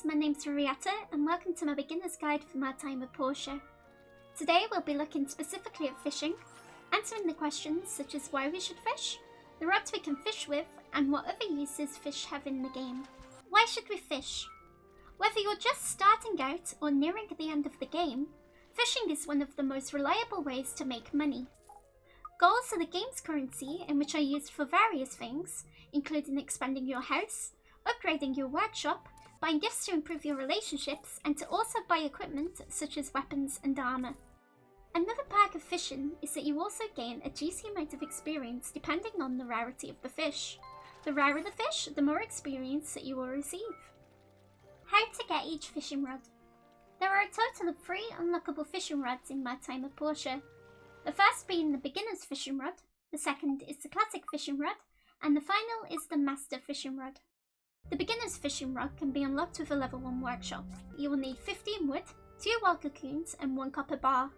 my name's Marietta and welcome to my beginner's guide for My Time at Portia. Today we'll be looking specifically at fishing, answering the questions such as why we should fish, the rods we can fish with, and what other uses fish have in the game. Why should we fish? Whether you're just starting out or nearing the end of the game, fishing is one of the most reliable ways to make money. Goals are the game's currency, in which are used for various things, including expanding your house, upgrading your workshop, buying gifts to improve your relationships, and to also buy equipment such as weapons and armor. Another perk of fishing is that you also gain a juicy amount of experience depending on the rarity of the fish. The rarer the fish, the more experience that you will receive. How to get each fishing rod. There are a total of 3 unlockable fishing rods in My Time at Portia. The first being the beginner's fishing rod, the second is the classic fishing rod, and the final is the master fishing rod. The beginner's fishing rod can be unlocked with a level 1 workshop. You will need 15 wood, 2 wild cocoons and 1 copper bar.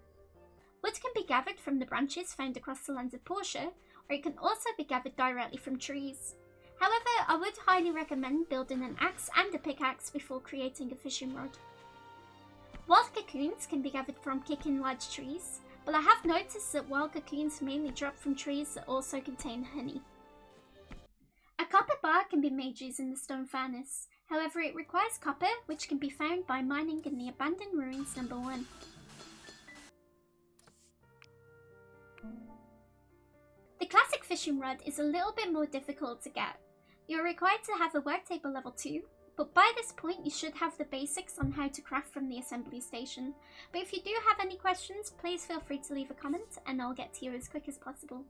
Wood can be gathered from the branches found across the lands of Portia, or it can also be gathered directly from trees. However, I would highly recommend building an axe and a pickaxe before creating a fishing rod. Wild cocoons can be gathered from kicking large trees, but I have noticed that wild cocoons mainly drop from trees that also contain honey. A copper bar can be made using the stone furnace, however it requires copper, which can be found by mining in the abandoned ruins number 1. The classic fishing rod is a little bit more difficult to get. You're required to have a work table level 2, but by this point you should have the basics on how to craft from the assembly station. But if you do have any questions, please feel free to leave a comment and I'll get to you as quick as possible.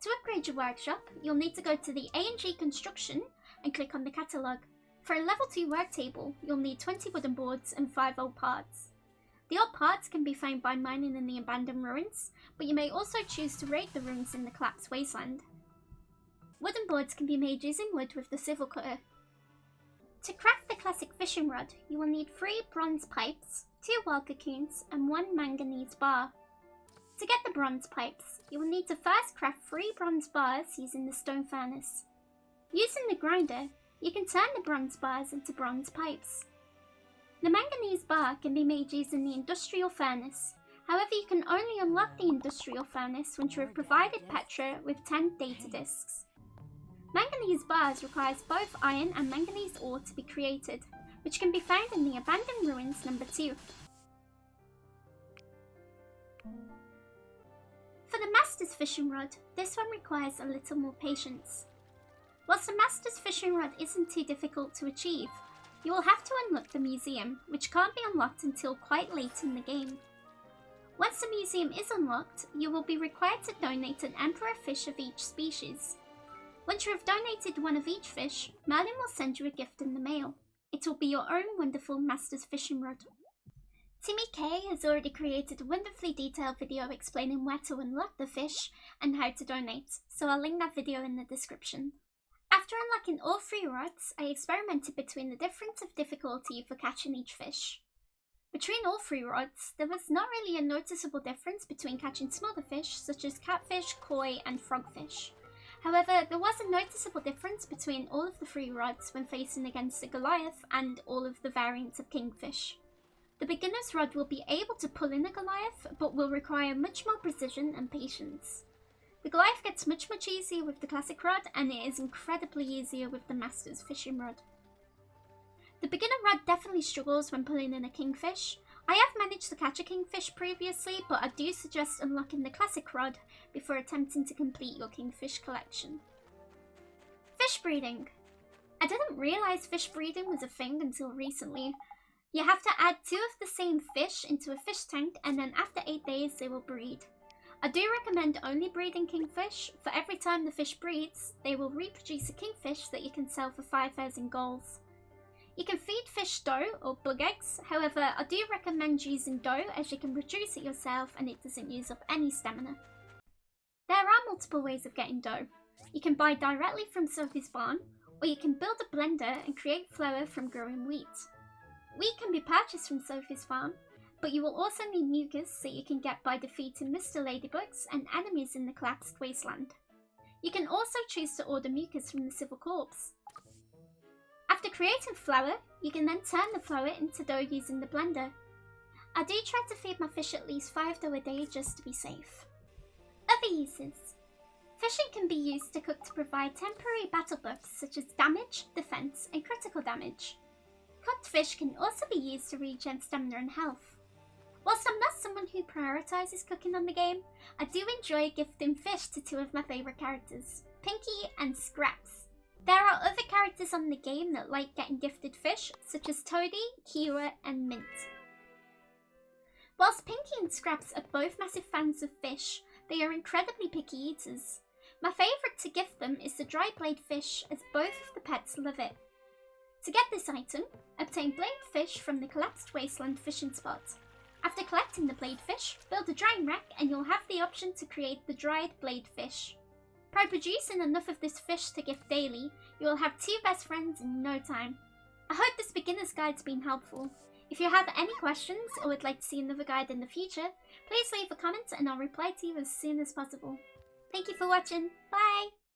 To upgrade your workshop, you'll need to go to the A&G Construction and click on the catalogue. For a level 2 work table, you'll need 20 wooden boards and 5 old parts. The old parts can be found by mining in the abandoned ruins, but you may also choose to raid the ruins in the collapsed wasteland. Wooden boards can be made using wood with the civil cutter. To craft the classic fishing rod, you will need 3 bronze pipes, 2 wild cocoons and 1 manganese bar. To get the bronze pipes, you will need to first craft 3 bronze bars using the stone furnace. Using the grinder, you can turn the bronze bars into bronze pipes. The manganese bar can be made using the industrial furnace. However, you can only unlock the industrial furnace once you have provided Petra with 10 data discs. Manganese bars requires both iron and manganese ore to be created, which can be found in the abandoned ruins number 2. For the master's fishing rod, this one requires a little more patience. Whilst the master's fishing rod isn't too difficult to achieve, you will have to unlock the museum, which can't be unlocked until quite late in the game. Once the museum is unlocked, you will be required to donate an emperor fish of each species. Once you have donated one of each fish, Merlin will send you a gift in the mail. It will be your own wonderful master's fishing rod. Timmy K has already created a wonderfully detailed video explaining where to unlock the fish and how to donate, so I'll link that video in the description. After unlocking all 3 rods, I experimented between the difference of difficulty for catching each fish. Between all 3 rods, there was not really a noticeable difference between catching smaller fish such as catfish, koi and frogfish. However, there was a noticeable difference between all of the 3 rods when facing against a Goliath and all of the variants of kingfish. The beginner's rod will be able to pull in a Goliath, but will require much more precision and patience. The Goliath gets much easier with the classic rod, and it is incredibly easier with the master's fishing rod. The beginner rod definitely struggles when pulling in a kingfish. I have managed to catch a kingfish previously, but I do suggest unlocking the classic rod before attempting to complete your kingfish collection. Fish breeding. I didn't realise fish breeding was a thing until recently. You have to add 2 of the same fish into a fish tank, and then after 8 days they will breed. I do recommend only breeding kingfish. For every time the fish breeds, they will reproduce a kingfish that you can sell for 5,000 golds. You can feed fish dough or bug eggs, however I do recommend using dough as you can produce it yourself and it doesn't use up any stamina. There are multiple ways of getting dough. You can buy directly from Sophie's farm, or you can build a blender and create flour from growing wheat. Wheat can be purchased from Sophie's farm, but you will also need mucus that you can get by defeating Mr. Ladybugs and enemies in the collapsed wasteland. You can also choose to order mucus from the Civil Corps. After creating flour, you can then turn the flour into dough using the blender. I do try to feed my fish at least 5 dough a day just to be safe. Other uses. Fishing can be used to cook to provide temporary battle buffs such as damage, defense, and critical damage. Cooked fish can also be used to regen stamina and health. Whilst I'm not someone who prioritizes cooking on the game, I do enjoy gifting fish to 2 of my favourite characters, Pinky and Scraps. There are other characters on the game that like getting gifted fish, such as Toadie, Kira, and Mint. Whilst Pinky and Scraps are both massive fans of fish, they are incredibly picky eaters. My favourite to gift them is the dry blade fish, as both of the pets love it. To get this item, obtain blade fish from the collapsed wasteland fishing spot. After collecting the blade fish, build a drying rack and you'll have the option to create the dried blade fish. By producing enough of this fish to gift daily, you will have 2 best friends in no time. I hope this beginner's guide's been helpful. If you have any questions or would like to see another guide in the future, please leave a comment and I'll reply to you as soon as possible. Thank you for watching. Bye!